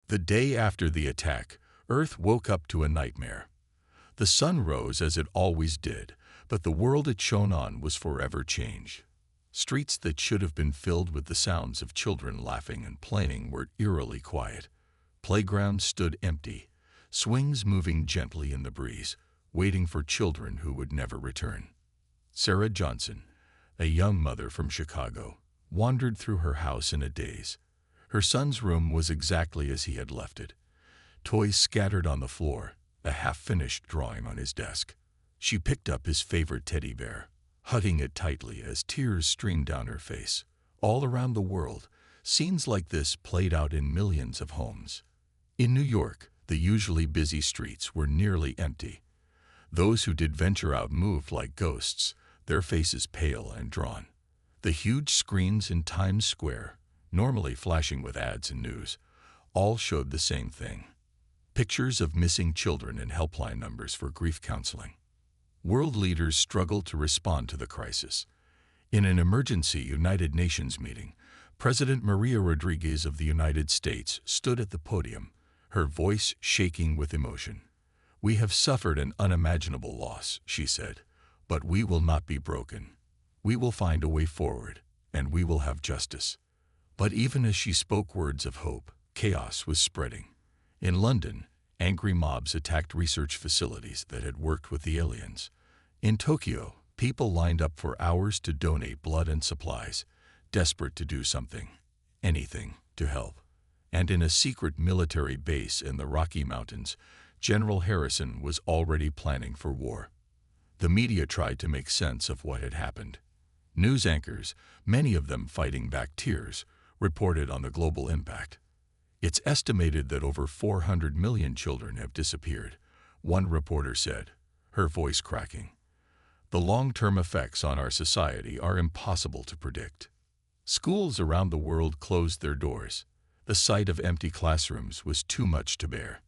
The day after the attack, Earth woke up to a nightmare. The sun rose as it always did, but the world it shone on was forever changed. Streets that should have been filled with the sounds of children laughing and playing were eerily quiet. Playgrounds stood empty, swings moving gently in the breeze, waiting for children who would never return. Sarah Johnson, a young mother from Chicago, wandered through her house in a daze. Her son's room was exactly as he had left it. Toys scattered on the floor, a half-finished drawing on his desk. She picked up his favorite teddy bear, hugging it tightly as tears streamed down her face. All around the world, scenes like this played out in millions of homes. In New York, the usually busy streets were nearly empty. Those who did venture out moved like ghosts, their faces pale and drawn. The huge screens in Times Square, normally flashing with ads and news, all showed the same thing. Pictures of missing children and helpline numbers for grief counseling. World leaders struggled to respond to the crisis. In an emergency United Nations meeting, President Maria Rodriguez of the United States stood at the podium, her voice shaking with emotion. "We have suffered an unimaginable loss," she said, "but we will not be broken. We will find a way forward, and we will have justice." But even as she spoke words of hope, chaos was spreading. In London, angry mobs attacked research facilities that had worked with the aliens. In Tokyo, people lined up for hours to donate blood and supplies, desperate to do something, anything, to help. And in a secret military base in the Rocky Mountains, General Harrison was already planning for war. The media tried to make sense of what had happened. News anchors, many of them fighting back tears, reported on the global impact. "It's estimated that over 400 million children have disappeared," one reporter said, her voice cracking. "The long-term effects on our society are impossible to predict." Schools around the world closed their doors. The sight of empty classrooms was too much to bear.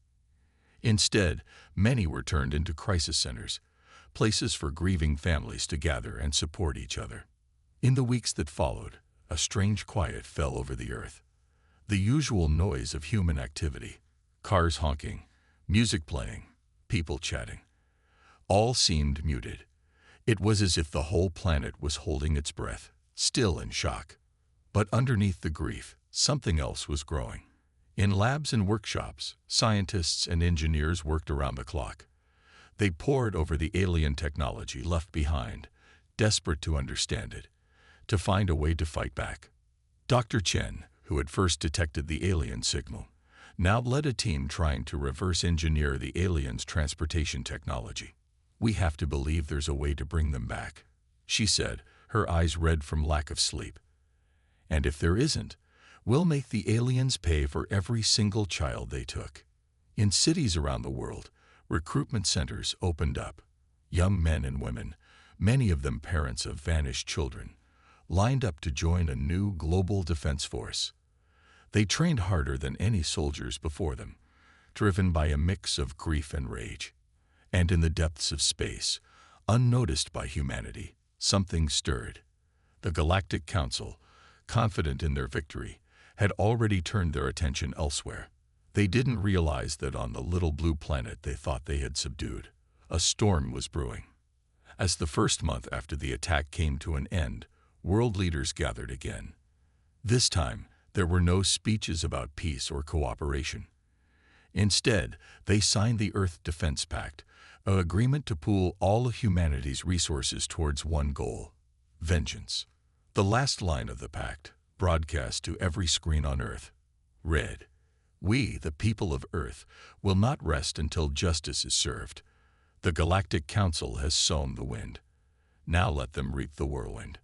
Instead, many were turned into crisis centers, places for grieving families to gather and support each other. In the weeks that followed, a strange quiet fell over the earth. The usual noise of human activity, cars honking, music playing, people chatting, all seemed muted. It was as if the whole planet was holding its breath, still in shock. But underneath the grief, something else was growing. In labs and workshops, scientists and engineers worked around the clock. They pored over the alien technology left behind, desperate to understand it, to find a way to fight back. Dr. Chen, who had first detected the alien signal, now led a team trying to reverse engineer the aliens' transportation technology. "We have to believe there's a way to bring them back," she said, her eyes red from lack of sleep. "And if there isn't, we'll make the aliens pay for every single child they took." In cities around the world, recruitment centers opened up. Young men and women, many of them parents of vanished children, lined up to join a new global defense force. They trained harder than any soldiers before them, driven by a mix of grief and rage. And in the depths of space, unnoticed by humanity, something stirred. The Galactic Council, confident in their victory, had already turned their attention elsewhere. They didn't realize that on the little blue planet they thought they had subdued, a storm was brewing. As the first month after the attack came to an end, world leaders gathered again. This time, there were no speeches about peace or cooperation. Instead, they signed the Earth Defense Pact, an agreement to pool all of humanity's resources towards one goal: vengeance. The last line of the pact, broadcast to every screen on Earth, read, "We, the people of Earth, will not rest until justice is served. The Galactic Council has sown the wind. Now let them reap the whirlwind."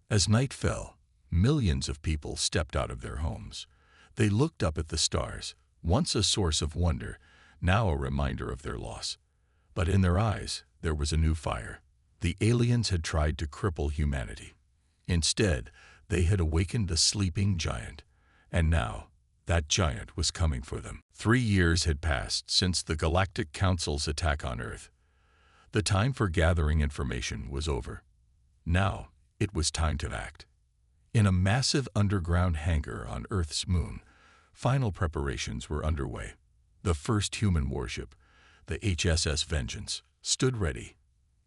As night fell, millions of people stepped out of their homes. They looked up at the stars, once a source of wonder, now a reminder of their loss. But in their eyes, there was a new fire. The aliens had tried to cripple humanity. Instead, they had awakened a sleeping giant, and now, that giant was coming for them. 3 years had passed since the Galactic Council's attack on Earth. The time for gathering information was over. Now, it was time to act. In a massive underground hangar on Earth's moon, Final preparations were underway. The first human warship, the HSS Vengeance, stood ready.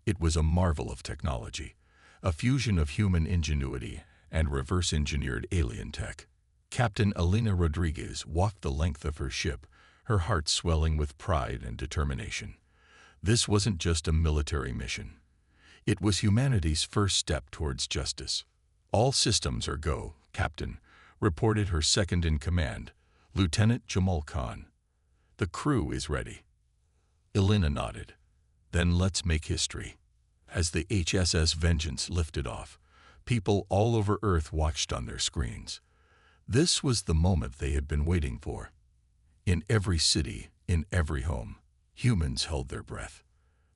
It was a marvel of technology, a fusion of human ingenuity and reverse-engineered alien tech. Captain Elena Rodriguez walked the length of her ship, her heart swelling with pride and determination. This wasn't just a military mission. It was humanity's first step towards justice. "All systems are go, Captain," reported her second-in-command, Lieutenant Jamal Khan. "The crew is ready." Elena nodded. "Then let's make history." As the HSS Vengeance lifted off, people all over Earth watched on their screens. This was the moment they had been waiting for. In every city, in every home, humans held their breath.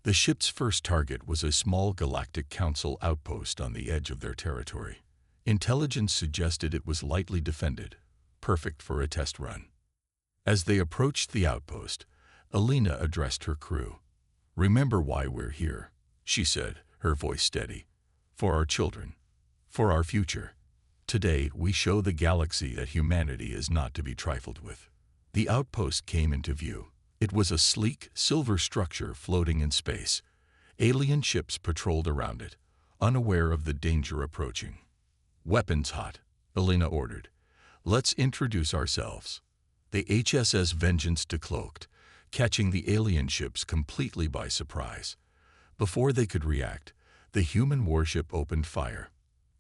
The ship's first target was a small Galactic Council outpost on the edge of their territory. Intelligence suggested it was lightly defended, perfect for a test run. As they approached the outpost, Elena addressed her crew. "Remember why we're here," she said, her voice steady. "For our children. For our future. Today, we show the galaxy that humanity is not to be trifled with." The outpost came into view. It was a sleek, silver structure floating in space. Alien ships patrolled around it, unaware of the danger approaching. "Weapons hot," Elena ordered. "Let's introduce ourselves." The HSS Vengeance decloaked, catching the alien ships completely by surprise. Before they could react, the human warship opened fire.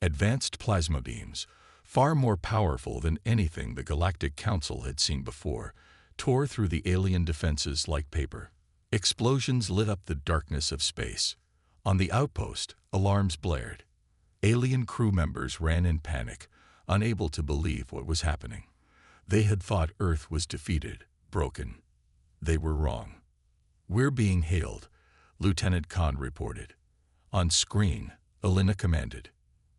Advanced plasma beams, far more powerful than anything the Galactic Council had seen before, tore through the alien defenses like paper. Explosions lit up the darkness of space. On the outpost, alarms blared. Alien crew members ran in panic, unable to believe what was happening. They had thought Earth was defeated, broken. They were wrong. "We're being hailed," Lieutenant Khan reported. On screen, Elena commanded.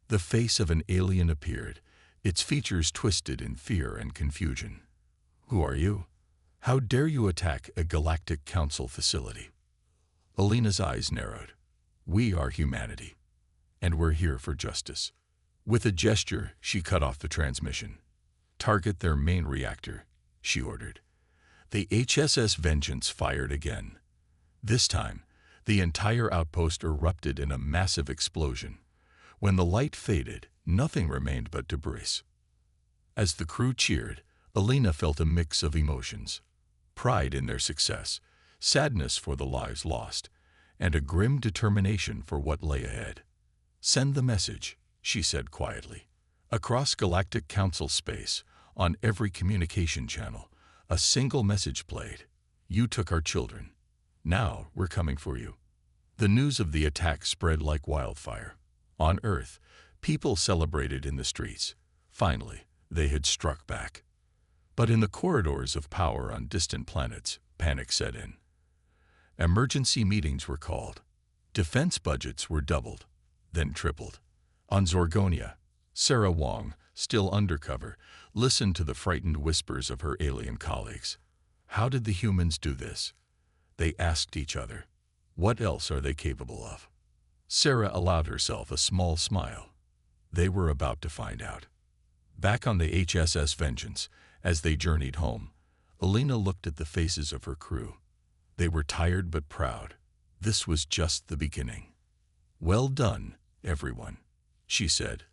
The face of an alien appeared, its features twisted in fear and confusion. "Who are you? How dare you attack a Galactic Council facility?" Elena's eyes narrowed. "We are humanity, and we're here for justice." With a gesture, she cut off the transmission. "Target their main reactor," she ordered. The HSS Vengeance fired again. This time, the entire outpost erupted in a massive explosion. When the light faded, nothing remained but debris. As the crew cheered, Elena felt a mix of emotions: pride in their success, sadness for the lives lost, and a grim determination for what lay ahead. "Send the message," she said quietly. Across Galactic Council space, on every communication channel, a single message played: "You took our children. Now we're coming for you." The news of the attack spread like wildfire. On Earth, people celebrated in the streets. Finally, they had struck back. But in the corridors of power on distant planets, panic set in. Emergency meetings were called. Defense budgets were doubled, then tripled. On Zorgonia, Sarah Wong, still undercover, listened to the frightened whispers of her alien colleagues. How did the humans do this? They asked each other. What else are they capable of? Sarah allowed herself a small smile. They were about to find out. Back on the HSS Vengeance, as they journeyed home, Elena looked at the faces of her crew. They were tired but proud. This was just the beginning. "Well done, everyone," she said.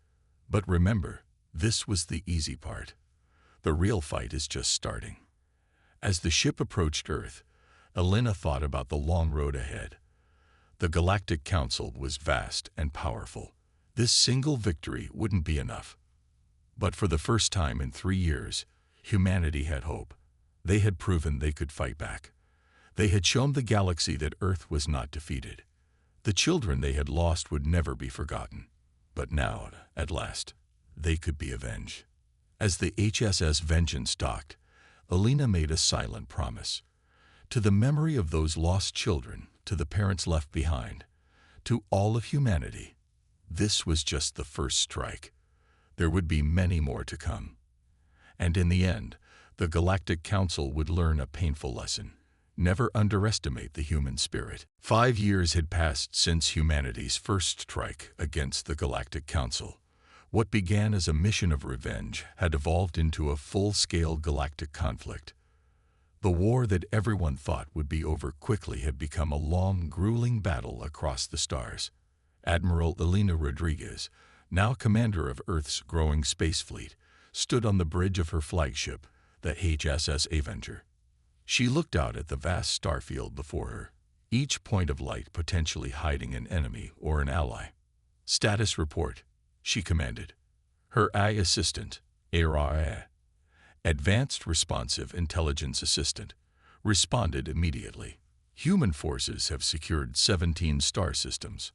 "But remember, this was the easy part. The real fight is just starting." As the ship approached Earth, Elena thought about the long road ahead. The Galactic Council was vast and powerful. This single victory wouldn't be enough. But for the first time in 3 years, humanity had hope. They had proven they could fight back. They had shown the galaxy that Earth was not defeated. The children they had lost would never be forgotten. But now, at last, they could be avenged. As the HSS Vengeance docked, Elena made a silent promise. To the memory of those lost children, to the parents left behind, to all of humanity, this was just the first strike. There would be many more to come. And in the end, the Galactic Council would learn a painful lesson. Never underestimate the human spirit. 5 years had passed since humanity's first strike against the Galactic Council. What began as a mission of revenge had evolved into a full-scale galactic conflict. The war that everyone thought would be over quickly had become a long, grueling battle across the stars. Admiral Elena Rodriguez, now commander of Earth's growing space fleet, stood on the bridge of her flagship, the HSS Avenger. She looked out at the vast starfield before her, each point of light potentially hiding an enemy or an ally. "Status report," she commanded. Her AI assistant, ARA, Advanced Responsive Intelligence Assistant, responded immediately. "Human forces have secured 17 star systems.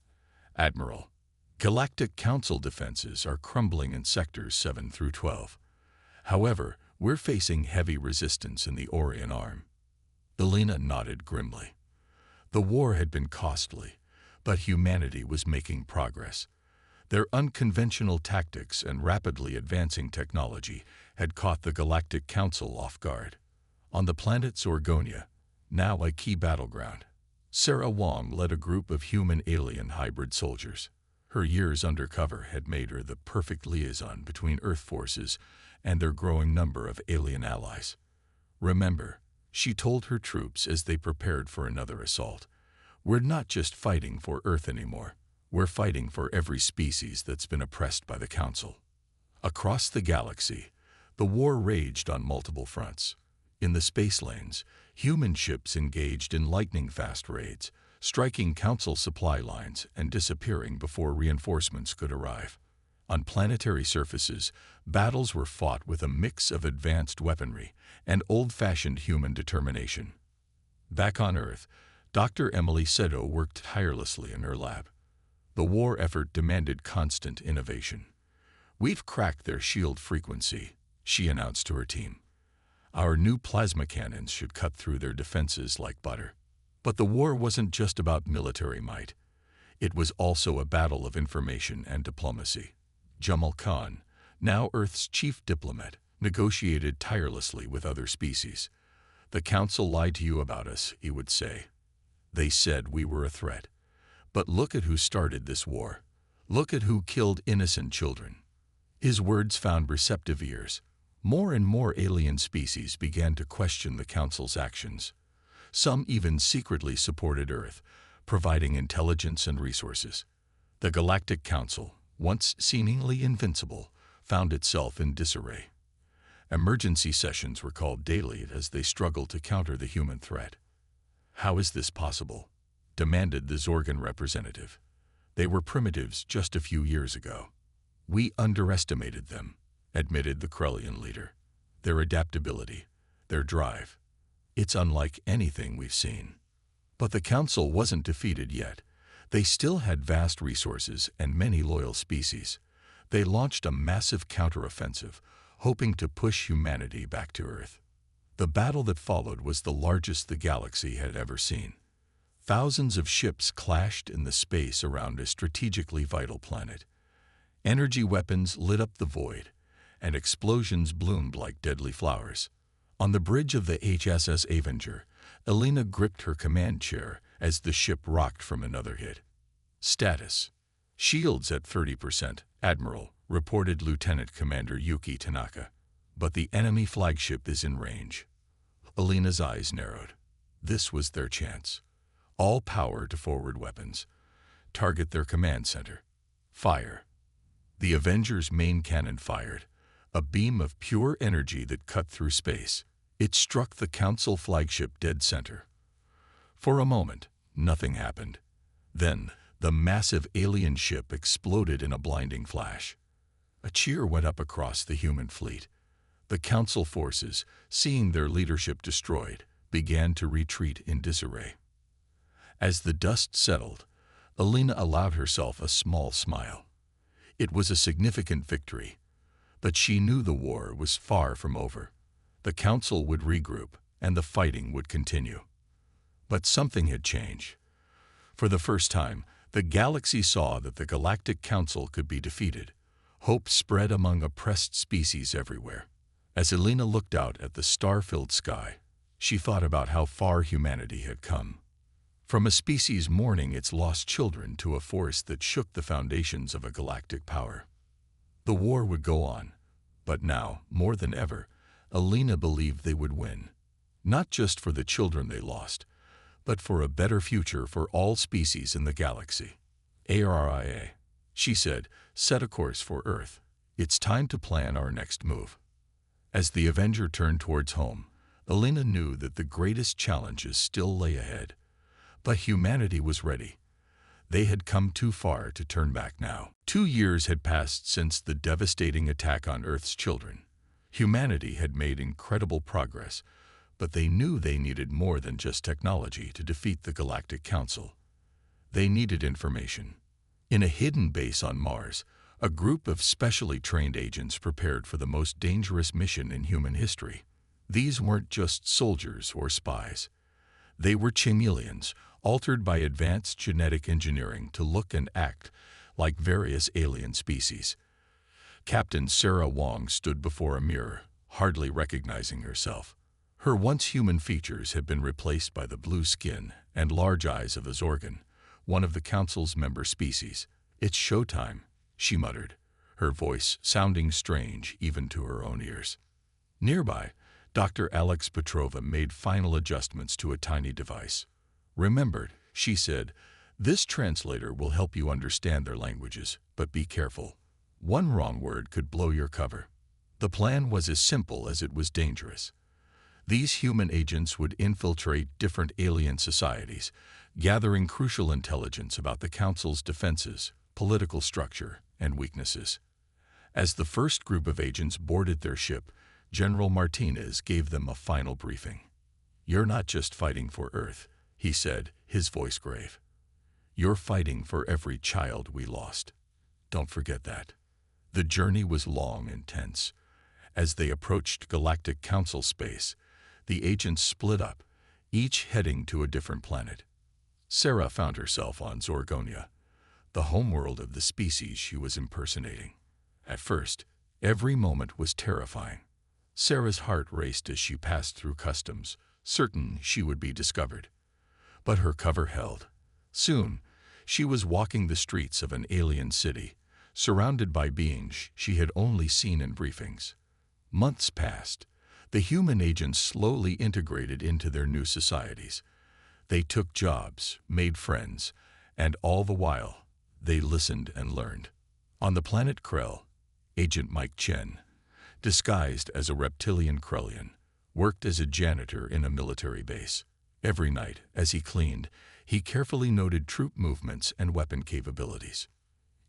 Admiral, Galactic Council defenses are crumbling in sectors 7 through 12. However, we're facing heavy resistance in the Orion Arm." Elena nodded grimly. The war had been costly, but humanity was making progress. Their unconventional tactics and rapidly advancing technology had caught the Galactic Council off guard. On the planet Zorgonia, now a key battleground, Sarah Wong led a group of human-alien hybrid soldiers. Her years undercover had made her the perfect liaison between Earth forces and their growing number of alien allies. "Remember," she told her troops as they prepared for another assault, "we're not just fighting for Earth anymore. We're fighting for every species that's been oppressed by the Council." Across the galaxy, the war raged on multiple fronts. In the space lanes, human ships engaged in lightning-fast raids, striking Council supply lines and disappearing before reinforcements could arrive. On planetary surfaces, battles were fought with a mix of advanced weaponry and old-fashioned human determination. Back on Earth, Dr. Emily Sedo worked tirelessly in her lab. The war effort demanded constant innovation. "We've cracked their shield frequency," she announced to her team. "Our new plasma cannons should cut through their defenses like butter." But the war wasn't just about military might. It was also a battle of information and diplomacy. Jamal Khan, now Earth's chief diplomat, negotiated tirelessly with other species. "The Council lied to you about us," he would say. "They said we were a threat. But look at who started this war. Look at who killed innocent children." His words found receptive ears. More and more alien species began to question the Council's actions. Some even secretly supported Earth, providing intelligence and resources. The Galactic Council, once seemingly invincible, found itself in disarray. Emergency sessions were called daily as they struggled to counter the human threat. "How is this possible?" demanded the Zorgan representative. "They were primitives just a few years ago." "We underestimated them," admitted the Krellian leader. "Their adaptability, their drive. It's unlike anything we've seen." But the Council wasn't defeated yet. They still had vast resources and many loyal species. They launched a massive counteroffensive, hoping to push humanity back to Earth. The battle that followed was the largest the galaxy had ever seen. Thousands of ships clashed in the space around a strategically vital planet. Energy weapons lit up the void, and explosions bloomed like deadly flowers. On the bridge of the HSS Avenger, Elena gripped her command chair as the ship rocked from another hit. "Status: shields at 30%, Admiral," reported Lieutenant Commander Yuki Tanaka. "But the enemy flagship is in range." Elena's eyes narrowed. This was their chance. All power to forward weapons. Target their command center. Fire. The Avenger's main cannon fired, a beam of pure energy that cut through space. It struck the Council flagship dead center. For a moment, nothing happened. Then, the massive alien ship exploded in a blinding flash. A cheer went up across the human fleet. The Council forces, seeing their leadership destroyed, began to retreat in disarray. As the dust settled, Elena allowed herself a small smile. It was a significant victory, but she knew the war was far from over. The Council would regroup, and the fighting would continue. But something had changed. For the first time, the galaxy saw that the Galactic Council could be defeated. Hope spread among oppressed species everywhere. As Elena looked out at the star-filled sky, she thought about how far humanity had come. From a species mourning its lost children to a force that shook the foundations of a galactic power. The war would go on, but now, more than ever, Alina believed they would win, not just for the children they lost, but for a better future for all species in the galaxy. "Aria," she said, "set a course for Earth. It's time to plan our next move." As the Avenger turned towards home, Alina knew that the greatest challenges still lay ahead. But humanity was ready. They had come too far to turn back now. 2 years had passed since the devastating attack on Earth's children. Humanity had made incredible progress, but they knew they needed more than just technology to defeat the Galactic Council. They needed information. In a hidden base on Mars, a group of specially trained agents prepared for the most dangerous mission in human history. These weren't just soldiers or spies. They were chameleons, altered by advanced genetic engineering to look and act like various alien species. Captain Sarah Wong stood before a mirror, hardly recognizing herself. Her once human features had been replaced by the blue skin and large eyes of a Zorgon, one of the Council's member species. "It's showtime," she muttered, her voice sounding strange even to her own ears. Nearby, Dr. Alex Petrova made final adjustments to a tiny device. "Remembered," she said, "this translator will help you understand their languages, but be careful. One wrong word could blow your cover." The plan was as simple as it was dangerous. These human agents would infiltrate different alien societies, gathering crucial intelligence about the Council's defenses, political structure, and weaknesses. As the first group of agents boarded their ship, General Martinez gave them a final briefing. "You're not just fighting for Earth," he said, his voice grave. "You're fighting for every child we lost. Don't forget that." The journey was long and tense. As they approached Galactic Council space, the agents split up, each heading to a different planet. Sarah found herself on Zorgonia, the homeworld of the species she was impersonating. At first, every moment was terrifying. Sarah's heart raced as she passed through customs, certain she would be discovered. But her cover held. Soon, she was walking the streets of an alien city, surrounded by beings she had only seen in briefings. Months passed. The human agents slowly integrated into their new societies. They took jobs, made friends, and all the while, they listened and learned. On the planet Krell, Agent Mike Chen, disguised as a reptilian Krellian, worked as a janitor in a military base. Every night, as he cleaned, he carefully noted troop movements and weapon capabilities.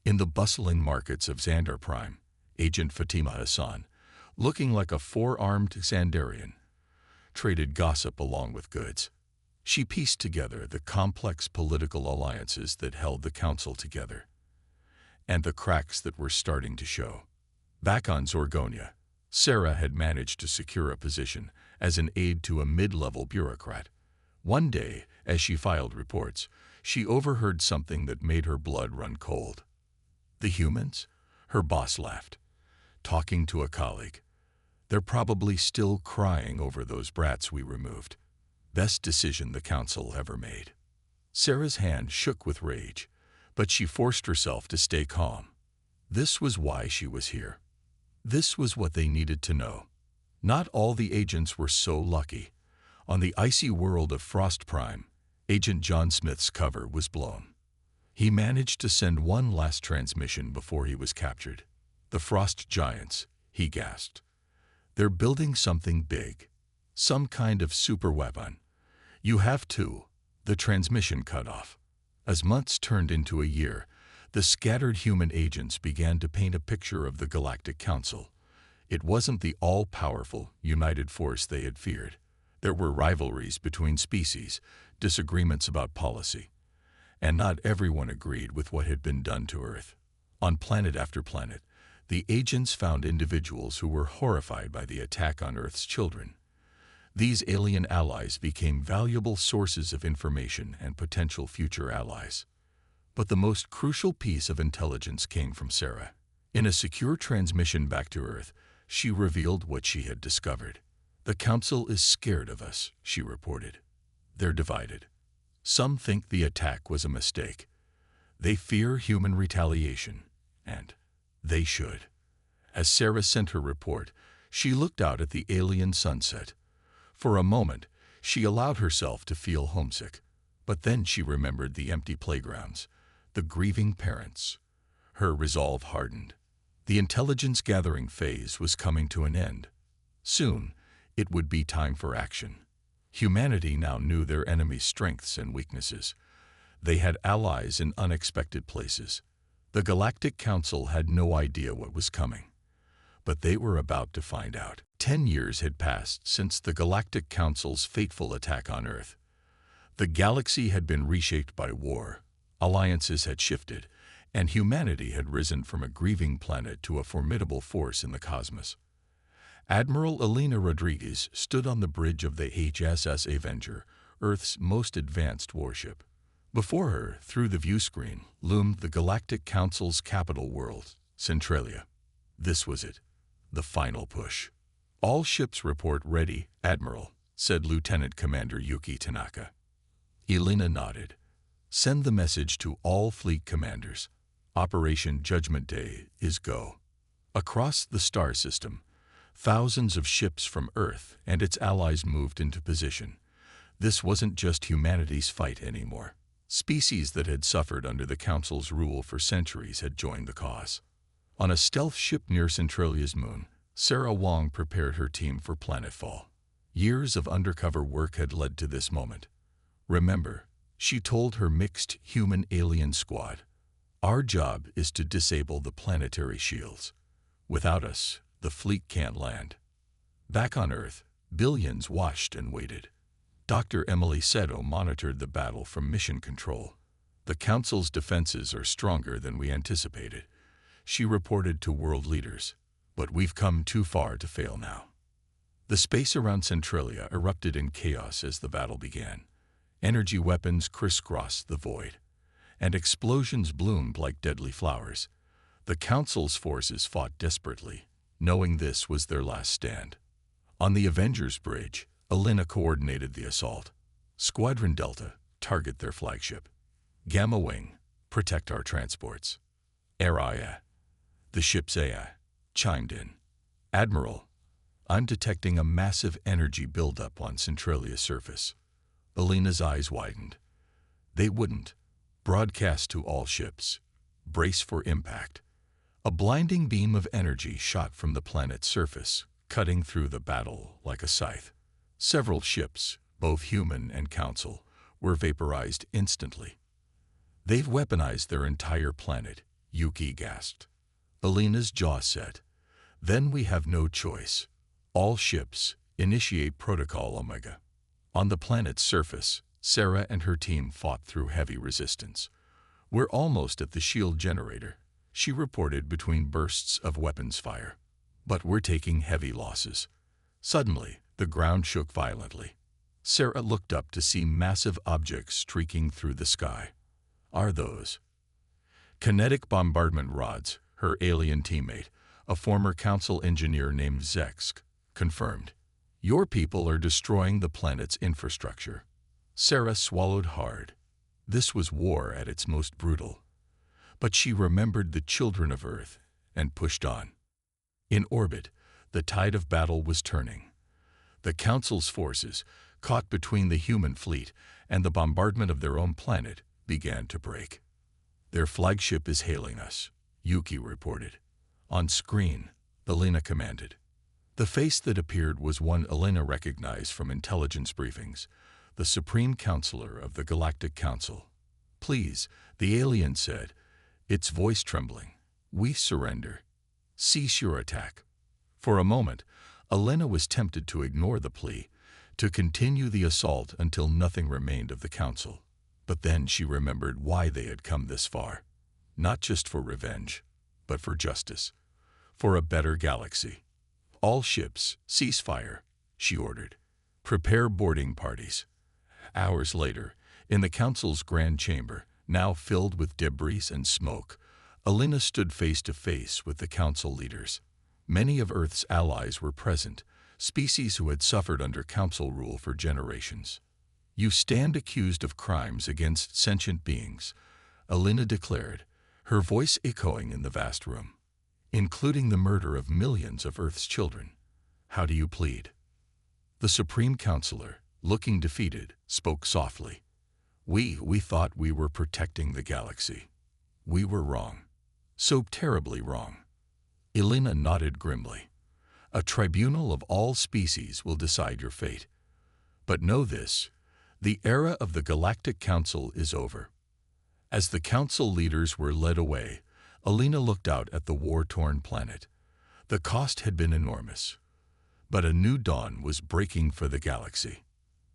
In the bustling markets of Xandar Prime, Agent Fatima Hassan, looking like a four-armed Xandarian, traded gossip along with goods. She pieced together the complex political alliances that held the Council together, and the cracks that were starting to show. Back on Zorgonia, Sarah had managed to secure a position as an aide to a mid-level bureaucrat. One day, as she filed reports, she overheard something that made her blood run cold. "The humans?" Her boss laughed. "Talking to a colleague. They're probably still crying over those brats we removed. Best decision the Council ever made." Sarah's hand shook with rage, but she forced herself to stay calm. This was why she was here. This was what they needed to know. Not all the agents were so lucky. On the icy world of Frost Prime, Agent John Smith's cover was blown. He managed to send one last transmission before he was captured. "The Frost Giants," he gasped. "They're building something big. Some kind of super weapon. You have to." The transmission cut off. As months turned into a year, the scattered human agents began to paint a picture of the Galactic Council. It wasn't the all-powerful, united force they had feared. There were rivalries between species, disagreements about policy, and not everyone agreed with what had been done to Earth. On planet after planet, the agents found individuals who were horrified by the attack on Earth's children. These alien allies became valuable sources of information and potential future allies. But the most crucial piece of intelligence came from Sarah. In a secure transmission back to Earth, she revealed what she had discovered. "The Council is scared of us," she reported. "They're divided. Some think the attack was a mistake. They fear human retaliation, and they should. As Sarah sent her report, she looked out at the alien sunset. For a moment, she allowed herself to feel homesick. But then she remembered the empty playgrounds, the grieving parents. Her resolve hardened. The intelligence-gathering phase was coming to an end. Soon, it would be time for action. Humanity now knew their enemy's strengths and weaknesses. They had allies in unexpected places. The Galactic Council had no idea what was coming. But they were about to find out. 10 years had passed since the Galactic Council's fateful attack on Earth. The galaxy had been reshaped by war, alliances had shifted, and humanity had risen from a grieving planet to a formidable force in the cosmos. Admiral Elena Rodriguez stood on the bridge of the HSS Avenger, Earth's most advanced warship. Before her, through the viewscreen, loomed the Galactic Council's capital world, Centralia. This was it, the final push. "All ships report ready, Admiral," said Lieutenant Commander Yuki Tanaka. Elena nodded. "Send the message to all fleet commanders. Operation Judgment Day is go." Across the star system, thousands of ships from Earth and its allies moved into position. This wasn't just humanity's fight anymore. Species that had suffered under the Council's rule for centuries had joined the cause. On a stealth ship near Centralia's moon, Sarah Wong prepared her team for planetfall. Years of undercover work had led to this moment. "Remember," she told her mixed human-alien squad, "our job is to disable the planetary shields. Without us, the fleet can't land." Back on Earth, billions watched and waited. Dr. Emily Seto monitored the battle from mission control. "The Council's defenses are stronger than we anticipated," she reported to world leaders. "But we've come too far to fail now." The space around Centralia erupted in chaos as the battle began. Energy weapons crisscrossed the void, and explosions bloomed like deadly flowers. The Council's forces fought desperately, knowing this was their last stand. On the Avengers Bridge, Elena coordinated the assault. "Squadron Delta, target their flagship. Gamma Wing, protect our transports." Araya, the ship's AI, chimed in. "Admiral, I'm detecting a massive energy buildup on Centralia's surface." Elena's eyes widened. "They wouldn't. Broadcast to all ships. Brace for impact." A blinding beam of energy shot from the planet's surface, cutting through the battle like a scythe. Several ships, both human and Council, were vaporized instantly. "They've weaponized their entire planet," Yuki gasped. Elena's jaw set. "Then we have no choice. All ships, initiate Protocol Omega." On the planet's surface, Sarah and her team fought through heavy resistance. "We're almost at the shield generator," she reported between bursts of weapons fire. "But we're taking heavy losses." Suddenly, the ground shook violently. Sarah looked up to see massive objects streaking through the sky. "Are those kinetic bombardment rods?" her alien teammate, a former Council engineer named Zexk, confirmed. "Your people are destroying the planet's infrastructure." Sarah swallowed hard. This was war at its most brutal. But she remembered the children of Earth and pushed on. In orbit, the tide of battle was turning. The Council's forces, caught between the human fleet and the bombardment of their own planet, began to break. "Their flagship is hailing us," Yuki reported. On screen, Elena commanded. The face that appeared was one Elena recognized from intelligence briefings, the Supreme Counselor of the Galactic Council. "Please," the alien said, its voice trembling, "we surrender. Cease your attack." For a moment, Elena was tempted to ignore the plea, to continue the assault until nothing remained of the Council. But then she remembered why they had come this far. Not just for revenge, but for justice. For a better galaxy. "All ships, cease fire," she ordered. "Prepare boarding parties." Hours later, in the Council's grand chamber, now filled with debris and smoke, Elena stood face to face with the Council leaders. Many of Earth's allies were present, species who had suffered under Council rule for generations. "You stand accused of crimes against sentient beings," Elena declared, her voice echoing in the vast room. including the murder of millions of Earth's children. How do you plead? The Supreme Counselor, looking defeated, spoke softly. We thought we were protecting the galaxy. We were wrong. So terribly wrong. Elena nodded grimly. A tribunal of all species will decide your fate. But know this, the era of the Galactic Council is over. As the council leaders were led away, Elena looked out at the war-torn planet. The cost had been enormous. But a new dawn was breaking for the galaxy.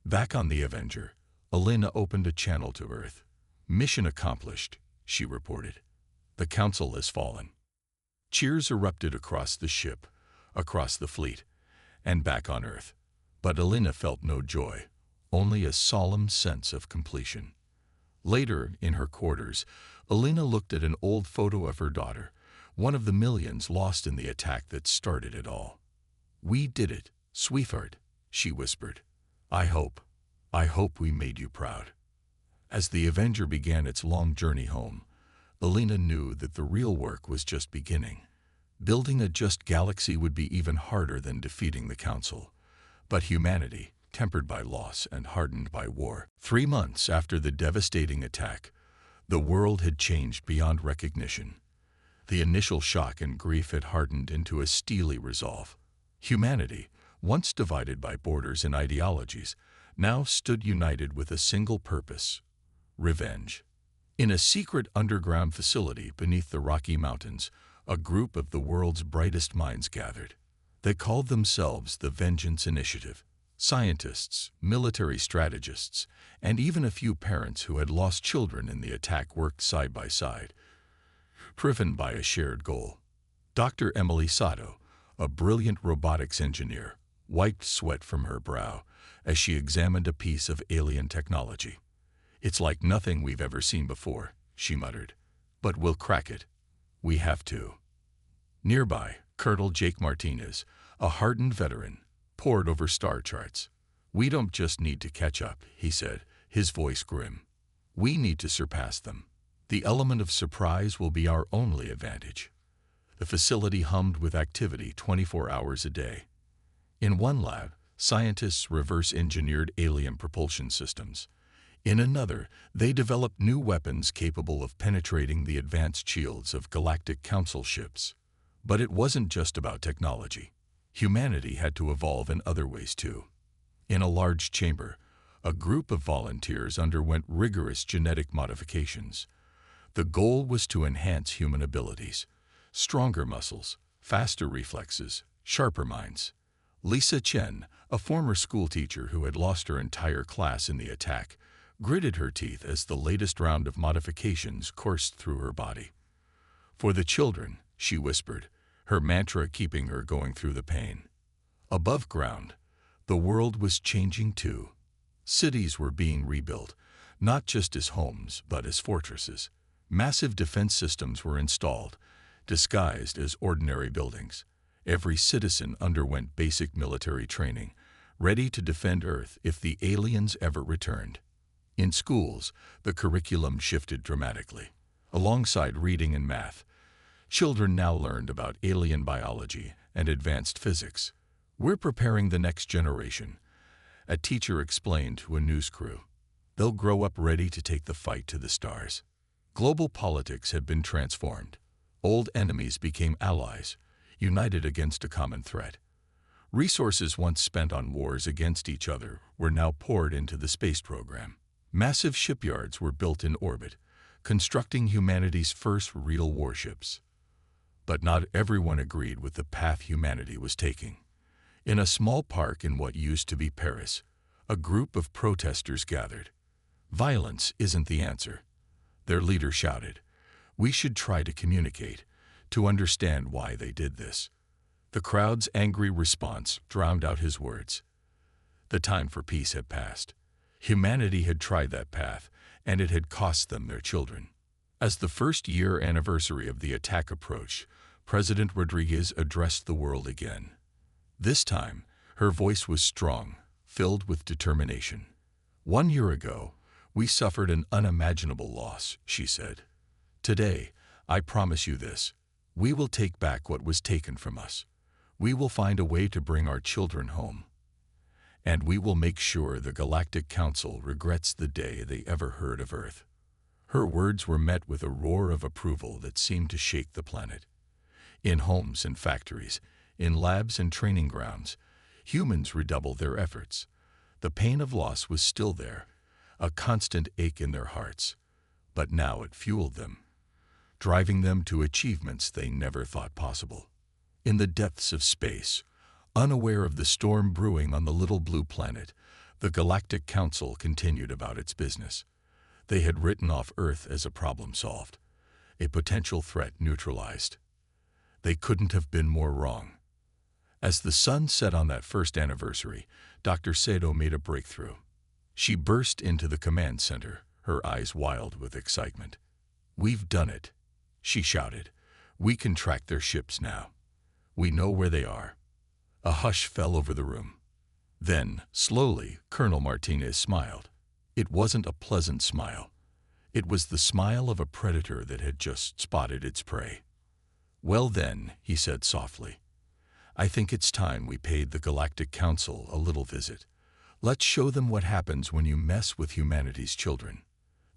Back on the Avenger, Elena opened a channel to Earth. Mission accomplished, she reported. The council has fallen. Cheers erupted across the ship, across the fleet, and back on Earth. But Elena felt no joy, only a solemn sense of completion. Later, in her quarters, Elena looked at an old photo of her daughter, one of the millions lost in the attack that started it all. "We did it, sweetheart," she whispered. I hope we made you proud." As the Avenger began its long journey home, Elena knew that the real work was just beginning. Building a just galaxy would be even harder than defeating the Council. But humanity, tempered by loss and hardened by war. 3 months after the devastating attack, the world had changed beyond recognition. The initial shock and grief had hardened into a steely resolve. Humanity, once divided by borders and ideologies, now stood united with a single purpose: revenge. In a secret underground facility beneath the Rocky Mountains, a group of the world's brightest minds gathered. They called themselves the Vengeance Initiative. Scientists, military strategists, and even a few parents who had lost children in the attack worked side by side, driven by a shared goal. Dr. Emily Sato, a brilliant robotics engineer, wiped sweat from her brow as she examined a piece of alien technology. "It's like nothing we've ever seen before," she muttered. "But we'll crack it. We have to." Nearby, Colonel Jake Martinez, a hardened veteran, pored over star charts. "We don't just need to catch up," he said, his voice grim. "We need to surpass them. The element of surprise will be our only advantage." The facility hummed with activity 24 hours a day. In one lab, scientists reverse-engineered alien propulsion systems. In another, they developed new weapons capable of penetrating the advanced shields of Galactic Council ships. But it wasn't just about technology. Humanity had to evolve in other ways too. In a large chamber, a group of volunteers underwent rigorous genetic modifications. The goal was to enhance human abilities: stronger muscles, faster reflexes, sharper minds. Lisa Chen, a former schoolteacher who had lost her entire class in the attack, gritted her teeth as the latest round of modifications coursed through her body. "For the children," she whispered, her mantra keeping her going through the pain. Above ground, the world was changing too. Cities were being rebuilt, not just as homes, but as fortresses. Massive defense systems were installed, disguised as ordinary buildings. Every citizen underwent basic military training, ready to defend Earth if the aliens ever returned. In schools, the curriculum shifted dramatically. Alongside reading and math, children now learned about alien biology and advanced physics. "We're preparing the next generation," a teacher explained to a news crew. "They'll grow up ready to take the fight to the stars." Global politics had been transformed. Old enemies became allies, united against a common threat. Resources once spent on wars against each other were now poured into the space program. Massive shipyards were built in orbit, constructing humanity's first real warships. But not everyone agreed with the path humanity was taking. In a small park in what used to be Paris, a group of protesters gathered. "Violence isn't the answer," their leader shouted. "We should try to communicate, to understand why they did this." The crowd's angry response drowned out his words. The time for peace had passed. Humanity had tried that path, and it had cost them their children. As the first-year anniversary of the attack approached, President Rodriguez addressed the world again. This time, her voice was strong, filled with determination. "1 year ago, we suffered an unimaginable loss," she said. "Today, I promise you this: We will take back what was taken from us. We will find a way to bring our children home. And we will make sure the Galactic Council regrets the day they ever heard of Earth. Her words were met with a roar of approval that seemed to shake the planet. In homes and factories, in labs and training grounds, humans redoubled their efforts. The pain of loss was still there, a constant ache in their hearts, but now it fueled them, driving them to achievements they never thought possible. In the depths of space, unaware of the storm brewing on the little blue planet, the Galactic Council continued about its business. They had written off Earth as a problem solved, a potential threat neutralized. They couldn't have been more wrong. As the sun set on that first anniversary, Dr. Sato made a breakthrough. She burst into the command center, her eyes wild with excitement. "We've done it," she shouted. "We can track their ships now. We know where they are." A hush fell over the room. Then, slowly, Colonel Martinez smiled. It wasn't a pleasant smile. It was the smile of a predator that had just spotted its prey. "Well then," he said softly, "I think it's time we paid the Galactic Council a little visit. Let's show them what happens when you mess with humanity's children."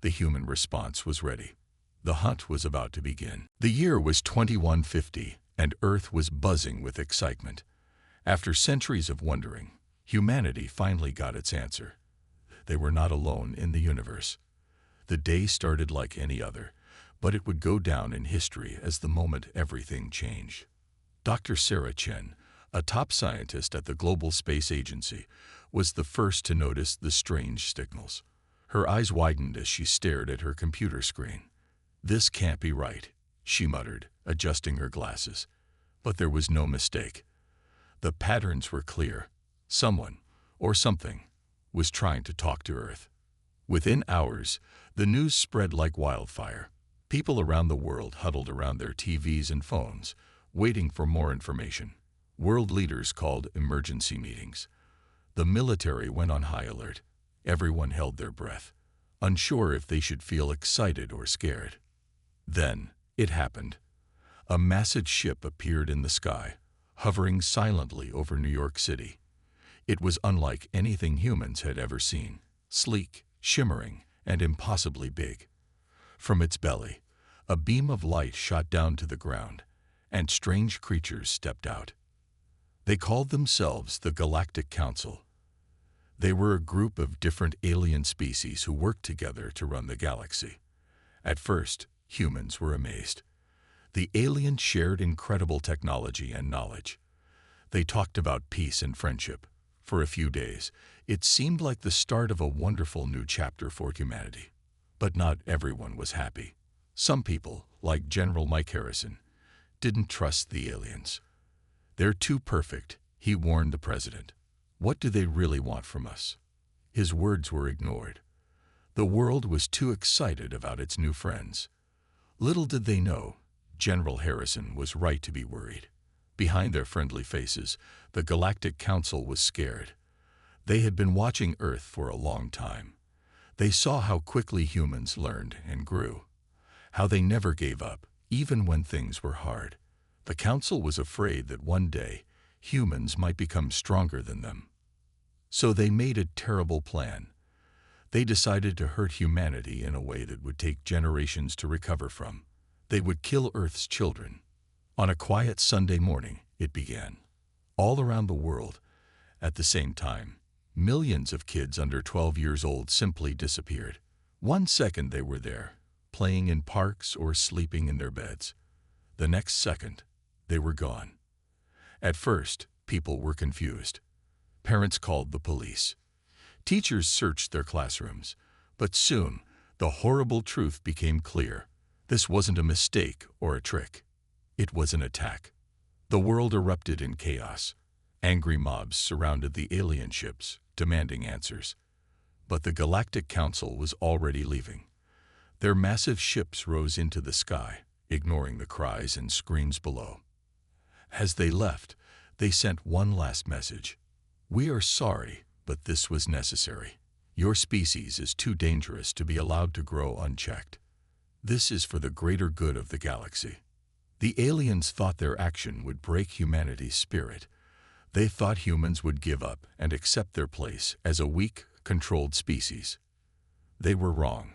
The human response was ready. The hunt was about to begin. The year was 2150, and Earth was buzzing with excitement. After centuries of wondering, humanity finally got its answer. They were not alone in the universe. The day started like any other, but it would go down in history as the moment everything changed. Dr. Sarah Chen, a top scientist at the Global Space Agency, was the first to notice the strange signals. Her eyes widened as she stared at her computer screen. "This can't be right," she muttered, adjusting her glasses. But there was no mistake. The patterns were clear. Someone, or something, was trying to talk to Earth. Within hours, the news spread like wildfire. People around the world huddled around their TVs and phones, waiting for more information. World leaders called emergency meetings. The military went on high alert. Everyone held their breath, unsure if they should feel excited or scared. Then, it happened. A massive ship appeared in the sky, hovering silently over New York City. It was unlike anything humans had ever seen, sleek, shimmering, and impossibly big. From its belly, a beam of light shot down to the ground, and strange creatures stepped out. They called themselves the Galactic Council. They were a group of different alien species who worked together to run the galaxy. At first, humans were amazed. The aliens shared incredible technology and knowledge. They talked about peace and friendship. For a few days, it seemed like the start of a wonderful new chapter for humanity. But not everyone was happy. Some people, like General Mike Harrison, didn't trust the aliens. "They're too perfect," he warned the president. "What do they really want from us?" His words were ignored. The world was too excited about its new friends. Little did they know, General Harrison was right to be worried. Behind their friendly faces, the Galactic Council was scared. They had been watching Earth for a long time. They saw how quickly humans learned and grew, how they never gave up, even when things were hard. The Council was afraid that one day, humans might become stronger than them. So they made a terrible plan. They decided to hurt humanity in a way that would take generations to recover from. They would kill Earth's children. On a quiet Sunday morning, it began. All around the world, at the same time, millions of kids under 12 years old simply disappeared. One second they were there, playing in parks or sleeping in their beds. The next second, they were gone. At first, people were confused. Parents called the police. Teachers searched their classrooms. But soon, the horrible truth became clear. This wasn't a mistake or a trick. It was an attack. The world erupted in chaos. Angry mobs surrounded the alien ships, demanding answers. But the Galactic Council was already leaving. Their massive ships rose into the sky, ignoring the cries and screams below. As they left, they sent one last message. "We are sorry, but this was necessary. Your species is too dangerous to be allowed to grow unchecked. This is for the greater good of the galaxy." The aliens thought their action would break humanity's spirit. They thought humans would give up and accept their place as a weak, controlled species. They were wrong.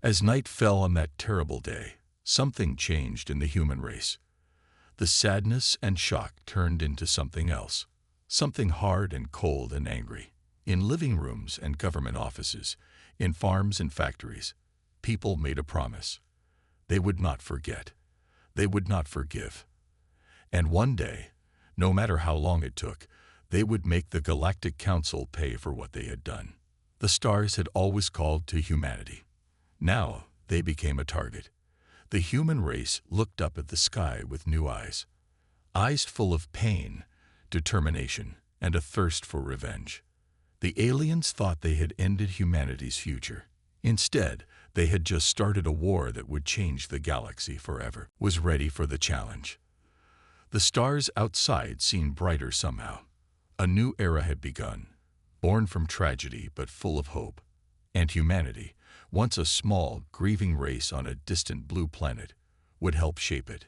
As night fell on that terrible day, something changed in the human race. The sadness and shock turned into something else, something hard and cold and angry. In living rooms and government offices, in farms and factories, people made a promise. They would not forget. They would not forgive. And one day, no matter how long it took, they would make the Galactic Council pay for what they had done. The stars had always called to humanity. Now they became a target. The human race looked up at the sky with new eyes. Eyes full of pain, determination, and a thirst for revenge. The aliens thought they had ended humanity's future. Instead, they had just started a war that would change the galaxy forever. Was ready for the challenge. The stars outside seemed brighter somehow. A new era had begun, born from tragedy but full of hope. And humanity, once a small, grieving race on a distant blue planet, would help shape it.